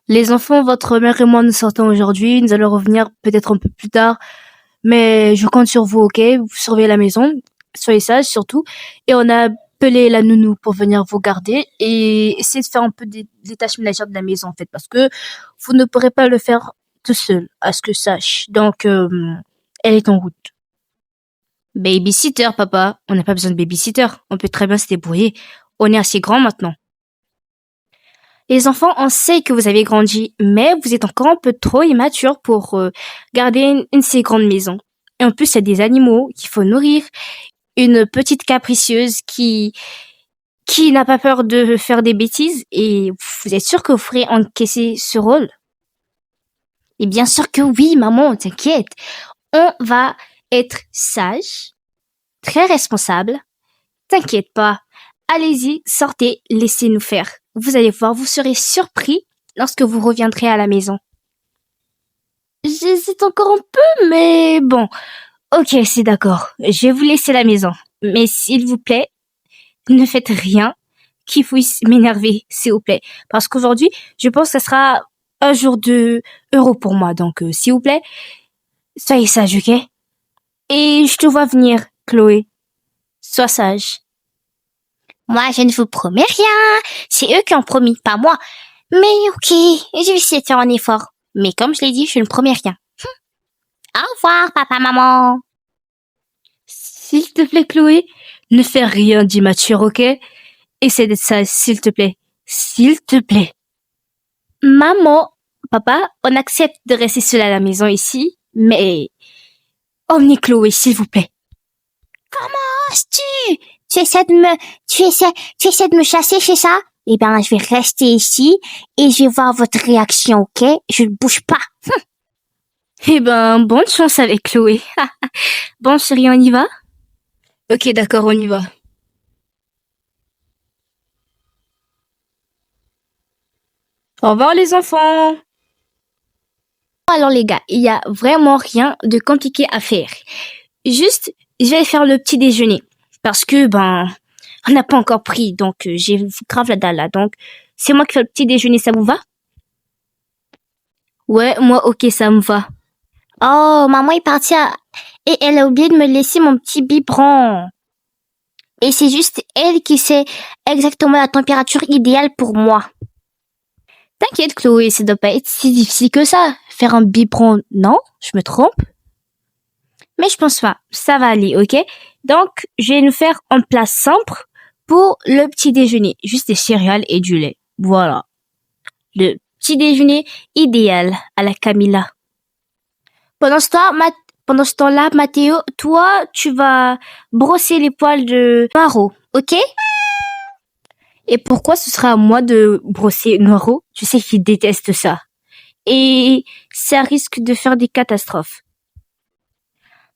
Les enfants, votre mère et moi, nous sortons aujourd'hui. Nous allons revenir peut-être un peu plus tard. Mais je compte sur vous, ok? Vous surveillez la maison. Soyez sages, surtout. Et on a appelé la nounou pour venir vous garder et essayer de faire un peu des tâches ménagères de la maison, en fait. Parce que vous ne pourrez pas le faire tout seul, à ce que je sache. Donc, elle est en route. Babysitter, papa. On n'a pas besoin de babysitter. On peut très bien se débrouiller. On est assez grand maintenant. Les enfants, on sait que vous avez grandi, mais vous êtes encore un peu trop immature pour garder une si grande maison. Et en plus, il y a des animaux qu'il faut nourrir, une petite capricieuse qui n'a pas peur de faire des bêtises, et vous êtes sûr que vous ferez encaisser ce rôle? Et bien sûr que oui, maman, t'inquiète. On va être sage, très responsable. T'inquiète pas. Allez-y, sortez, laissez-nous faire. Vous allez voir, vous serez surpris lorsque vous reviendrez à la maison. J'hésite encore un peu, mais bon. Ok, c'est d'accord. Je vais vous laisser la maison. Mais s'il vous plaît, ne faites rien qui puisse m'énerver, s'il vous plaît. Parce qu'aujourd'hui, je pense que ce sera un jour de euro pour moi. Donc, s'il vous plaît, soyez sage, ok? Et je te vois venir, Chloé. Sois sage. Moi, je ne vous promets rien. C'est eux qui ont promis, pas moi. Mais ok, je vais essayer de faire un effort. Mais comme je l'ai dit, je ne promets rien. Au revoir, papa, maman. S'il te plaît, Chloé, ne fais rien d'immature, ok? Essaie d'être sage, s'il te plaît. S'il te plaît. Maman, papa, on accepte de rester seul à la maison ici, mais... Emmenez Chloé, s'il vous plaît. Comment oses-tu? Tu essaies de me chasser, c'est ça? Eh ben, je vais rester ici et je vais voir votre réaction, ok? Je ne bouge pas. Eh ben, bonne chance avec Chloé. Bon, chérie, on y va? Ok, d'accord, on y va. Au revoir, les enfants. Alors, les gars, il y a vraiment rien de compliqué à faire. Juste, je vais faire le petit déjeuner. Parce que, on n'a pas encore pris, donc j'ai grave la dalle là. Donc, c'est moi qui fais le petit déjeuner, ça vous va? Ouais, moi, ok, ça me va. Oh, maman est partie et elle a oublié de me laisser mon petit biberon. Et c'est juste elle qui sait exactement la température idéale pour moi. T'inquiète, Chloé, ça doit pas être si difficile que ça. Faire un biberon, non? Je me trompe? Mais je pense pas. Ça va aller, ok? Donc, je vais nous faire un plat simple pour le petit déjeuner. Juste des céréales et du lait. Voilà. Le petit déjeuner idéal à la Camilla. Pendant ce temps-là, Mathéo, toi, tu vas brosser les poils de Noiro, ok? Et pourquoi ce sera à moi de brosser Noiro? Tu sais qu'il déteste ça. Et ça risque de faire des catastrophes.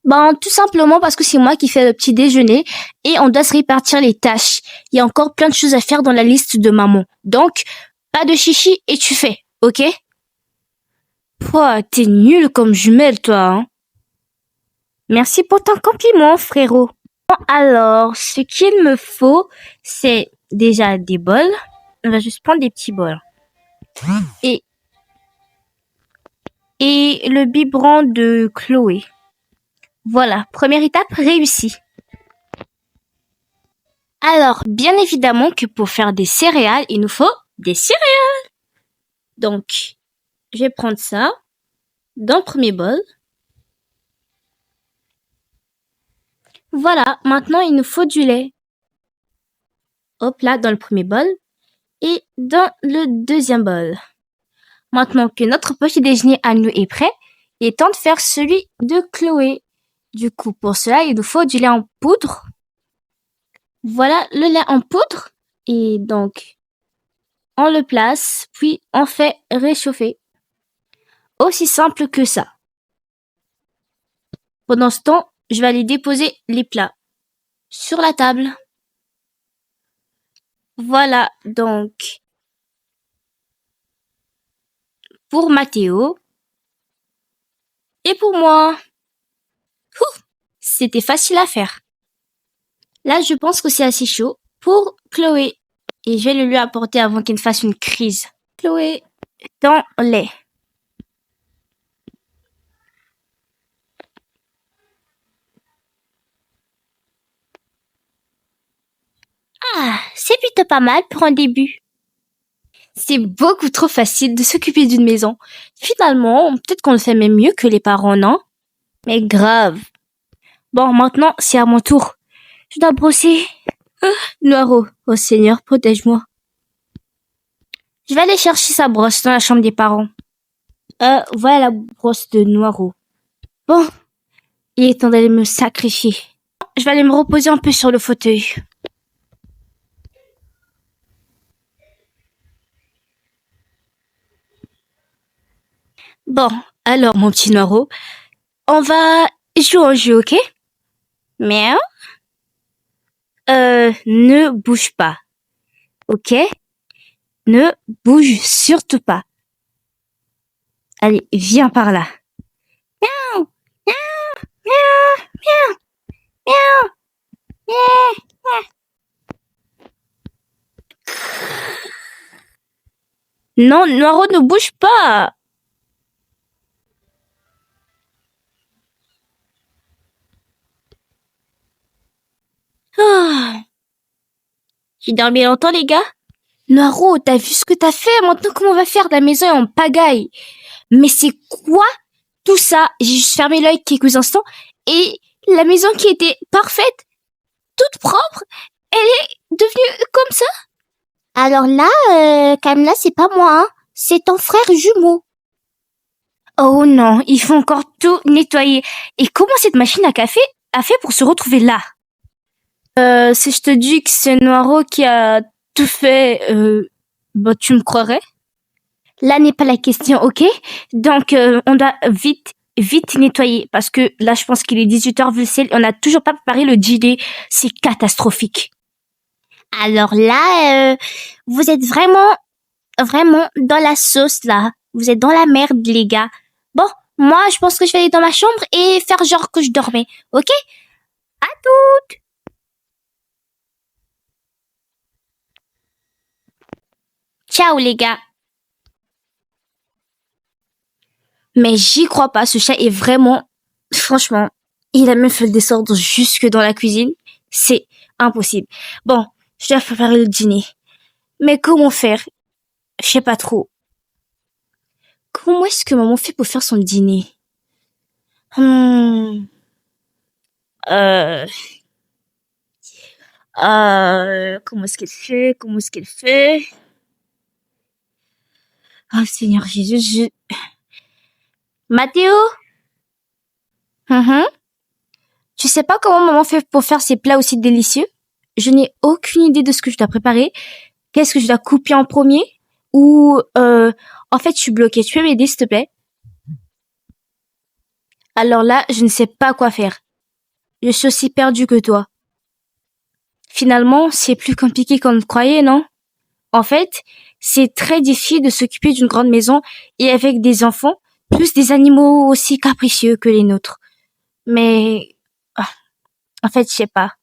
Tout simplement parce que c'est moi qui fais le petit déjeuner et on doit se répartir les tâches. Il y a encore plein de choses à faire dans la liste de maman. Donc, pas de chichi et tu fais, ok? Pouah, t'es nul comme jumelle, toi, hein? Merci pour ton compliment, frérot. Alors, ce qu'il me faut, c'est déjà des bols. On va juste prendre des petits bols. Et le biberon de Chloé. Voilà, première étape réussie. Alors, bien évidemment que pour faire des céréales, il nous faut des céréales. Donc, je vais prendre ça dans le premier bol. Voilà, maintenant il nous faut du lait. Hop là, dans le premier bol et dans le deuxième bol. Maintenant que notre petit déjeuner à nous est prêt, il est temps de faire celui de Chloé. Du coup, pour cela, il nous faut du lait en poudre. Voilà le lait en poudre. Et donc, on le place, puis on fait réchauffer. Aussi simple que ça. Pendant ce temps, je vais aller déposer les plats sur la table. Voilà, donc, pour Mathéo et pour moi. C'était facile à faire. Là, je pense que c'est assez chaud pour Chloé. Et je vais le lui apporter avant qu'il ne fasse une crise. Chloé, dans les. Ah, c'est plutôt pas mal pour un début. C'est beaucoup trop facile de s'occuper d'une maison. Finalement, peut-être qu'on le fait même mieux que les parents, non? Mais grave. Bon, maintenant, c'est à mon tour. Je dois brosser. Noiro, oh Seigneur, protège-moi. Je vais aller chercher sa brosse dans la chambre des parents. Voilà la brosse de Noiro. Bon, il est temps d'aller me sacrifier. Je vais aller me reposer un peu sur le fauteuil. Bon, alors mon petit Noiro, on va jouer au jeu, ok? Mais ne bouge pas, ok? Ne bouge surtout pas. Allez, viens par là. Miaou, miaou, miaou, miaou, miaou, miaou. Non, Noiro, ne bouge pas. Ah. J'ai dormi longtemps, les gars? Noiro, t'as vu ce que t'as fait? Maintenant, comment on va faire? La maison est en pagaille. Mais c'est quoi tout ça? J'ai juste fermé l'œil quelques instants et la maison qui était parfaite, toute propre, elle est devenue comme ça? Alors là, Kamla, c'est pas moi, hein. C'est ton frère jumeau. Oh non, il faut encore tout nettoyer. Et comment cette machine à café a fait pour se retrouver là? Si je te dis que c'est Noiro qui a tout fait, bah tu me croirais? Là n'est pas la question, ok? Donc on doit vite nettoyer parce que là je pense qu'il est 18h vu le ciel et on n'a toujours pas préparé le dîner. C'est catastrophique. Alors là, vous êtes vraiment dans la sauce là. Vous êtes dans la merde les gars. Bon, moi je pense que je vais aller dans ma chambre et faire genre que je dormais, ok? À tout! Ciao les gars. Mais j'y crois pas, ce chat est vraiment, franchement, il a même fait le désordre jusque dans la cuisine. C'est impossible. Bon, je dois préparer le dîner. Mais comment faire? Je sais pas trop. Comment est-ce que maman fait pour faire son dîner? Hmm, euh, comment est-ce qu'elle fait? Comment est-ce qu'elle fait? Oh Seigneur Jésus, Mathéo? Mhm. Tu sais pas comment maman fait pour faire ces plats aussi délicieux? Je n'ai aucune idée de ce que je dois préparer. Qu'est-ce que je dois couper en premier? Ou, en fait, je suis bloquée. Tu peux m'aider, s'il te plaît? Alors là, je ne sais pas quoi faire. Je suis aussi perdue que toi. Finalement, c'est plus compliqué qu'on ne croyait, non? En fait, c'est très difficile de s'occuper d'une grande maison et avec des enfants, plus des animaux aussi capricieux que les nôtres. Mais, ah, en fait, je sais pas.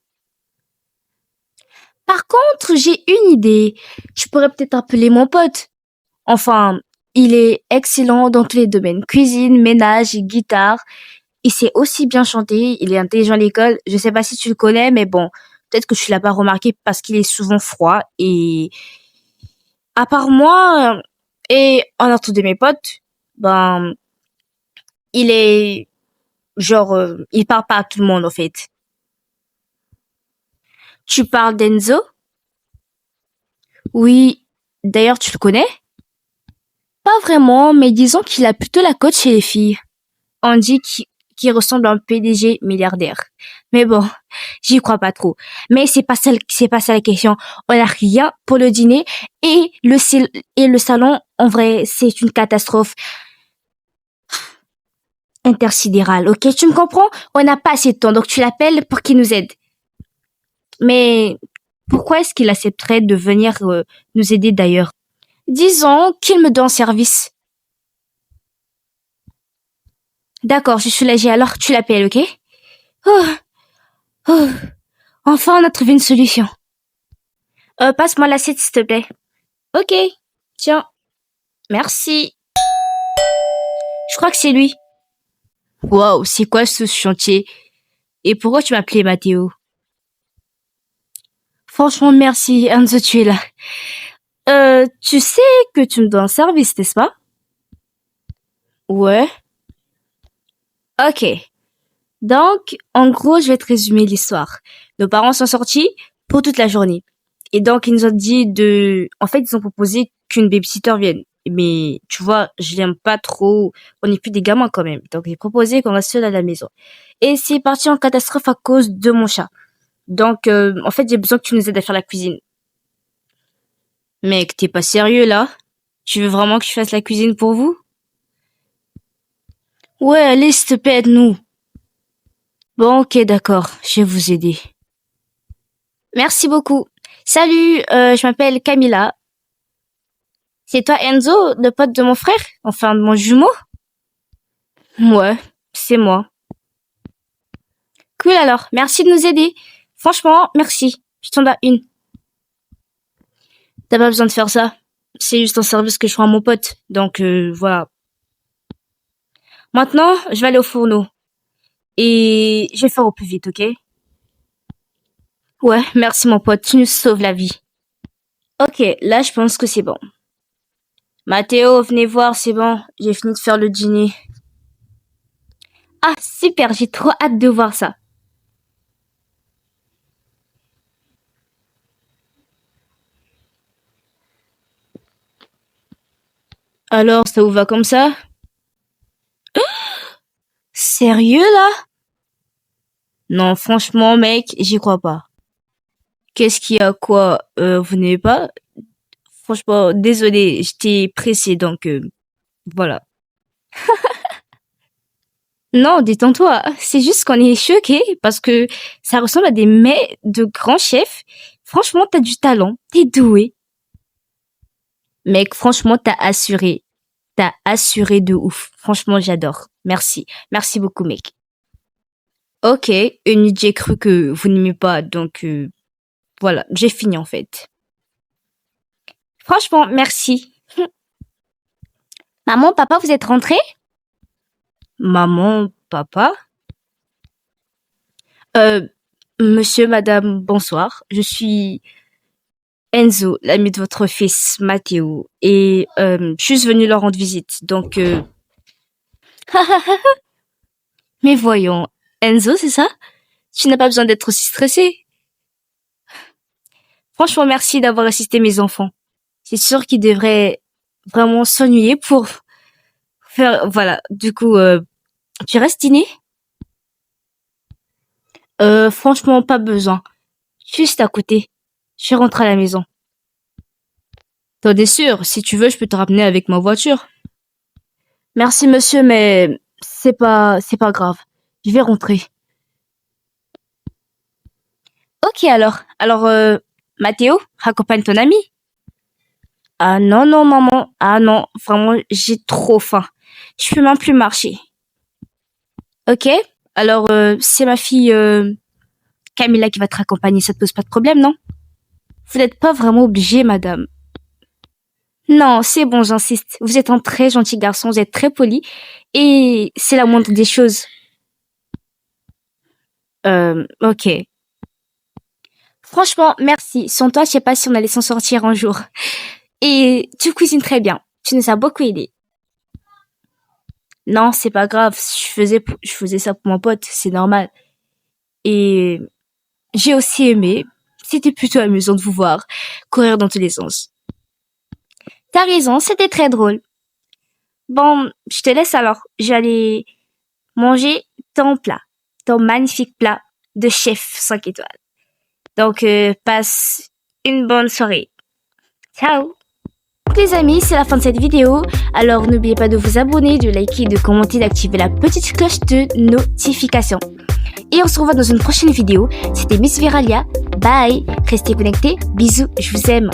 Par contre, j'ai une idée. Tu pourrais peut-être appeler mon pote. Enfin, il est excellent dans tous les domaines. Cuisine, ménage, guitare. Il sait aussi bien chanter. Il est intelligent à l'école. Je sais pas si tu le connais, mais bon, peut-être que tu l'as pas remarqué parce qu'il est souvent froid. Et à part moi et un autre de mes potes, ben, il est genre, il parle pas à tout le monde en fait. Tu parles d'Enzo? Oui. D'ailleurs, tu le connais? Pas vraiment, mais disons qu'il a plutôt la cote chez les filles. On dit qu'il ressemble à un PDG milliardaire. Mais bon, j'y crois pas trop. Mais c'est pas ça la question. On a rien pour le dîner et le salon, en vrai, c'est une catastrophe intersidérale. Ok, tu me comprends? On n'a pas assez de temps, donc tu l'appelles pour qu'il nous aide. Mais pourquoi est-ce qu'il accepterait de venir nous aider d'ailleurs? Disons qu'il me donne service. D'accord, je suis soulagée. Alors tu l'appelles, ok? Oh, oh. Enfin, on a trouvé une solution. Passe-moi l'assiette, s'il te plaît. Ok, tiens. Merci. Je crois que c'est lui. Waouh, c'est quoi ce chantier? Et pourquoi tu m'appelais Mathéo? Franchement, merci, Enzo, tu es là. Tu sais que tu me dois un service, n'est-ce pas? Ouais. Ok. Donc, en gros, je vais te résumer l'histoire. Nos parents sont sortis pour toute la journée. Et donc, ils nous ont dit en fait, ils ont proposé qu'une babysitter vienne. Mais, tu vois, je l'aime pas trop. On n'est plus des gamins quand même. Donc, ils proposé qu'on reste seul à la maison. Et c'est parti en catastrophe à cause de mon chat. Donc, en fait, j'ai besoin que tu nous aides à faire la cuisine. Mec, t'es pas sérieux, là? Tu veux vraiment que je fasse la cuisine pour vous? Ouais, allez, s'il te plaît, aide-nous. Bon, ok, d'accord. Je vais vous aider. Merci beaucoup. Salut, je m'appelle Camilla. C'est toi Enzo, le pote de mon frère? Enfin, de mon jumeau? Ouais, c'est moi. Cool alors, merci de nous aider. Franchement, merci. Je t'en dois une. T'as pas besoin de faire ça. C'est juste un service que je rends à mon pote. Donc, voilà. Maintenant, je vais aller au fourneau. Et je vais faire au plus vite, ok? Ouais, merci mon pote, tu nous sauves la vie. Ok, là je pense que c'est bon. Mathéo, venez voir, c'est bon. J'ai fini de faire le dîner. Ah, super, j'ai trop hâte de voir ça. Alors, ça vous va comme ça? Sérieux là? Non, franchement, mec, j'y crois pas. Qu'est-ce qu'il y a quoi? Vous n'aimez pas? Franchement, désolé, j'étais pressée, donc voilà. Non, détends-toi. C'est juste qu'on est choqués parce que ça ressemble à des mets de grands chefs. Franchement, t'as du talent, t'es doué. Mec, franchement, t'as assuré. T'as assuré de ouf. Franchement, j'adore. Merci. Merci beaucoup, mec. Ok, une j'ai cru que vous n'aimez pas, donc voilà, j'ai fini en fait. Franchement, merci. Maman, papa, vous êtes rentrés? Maman, papa? Euh, monsieur, madame, bonsoir. Je suis Enzo, l'ami de votre fils, Mathéo. Et je suis venue leur rendre visite. Donc, mais voyons, Enzo, c'est ça? Tu n'as pas besoin d'être aussi stressé. Franchement, merci d'avoir assisté mes enfants. C'est sûr qu'ils devraient vraiment s'ennuyer pour faire... Voilà, du coup, tu restes dîner? Franchement, pas besoin. Juste à côté. Je rentre à la maison. T'en es sûr? Si tu veux, je peux te ramener avec ma voiture. Merci, monsieur, mais c'est pas grave. Je vais rentrer. Ok, alors. Alors, Mathéo, raccompagne ton ami. Ah non, non, maman. Ah non, vraiment, j'ai trop faim. Je peux même plus marcher. Ok? Alors, c'est ma fille Camilla qui va te raccompagner. Ça te pose pas de problème, non? Vous n'êtes pas vraiment obligée, madame. Non, c'est bon, j'insiste. Vous êtes un très gentil garçon, vous êtes très poli. Et c'est la moindre des choses. Ok. Franchement, merci. Sans toi, je sais pas si on allait s'en sortir un jour. Et tu cuisines très bien. Tu nous as beaucoup aidé. Non, c'est pas grave. Je faisais ça pour mon pote. C'est normal. Et j'ai aussi aimé. C'était plutôt amusant de vous voir courir dans tous les sens. T'as raison, c'était très drôle. Bon, je te laisse alors. J'allais manger ton plat. Ton magnifique plat de chef 5 étoiles. Donc, passe une bonne soirée. Ciao! Les amis, c'est la fin de cette vidéo. Alors, n'oubliez pas de vous abonner, de liker, de commenter, d'activer la petite cloche de notification. Et on se revoit dans une prochaine vidéo. C'était Miss Veralia. Bye! Restez connectés. Bisous, je vous aime.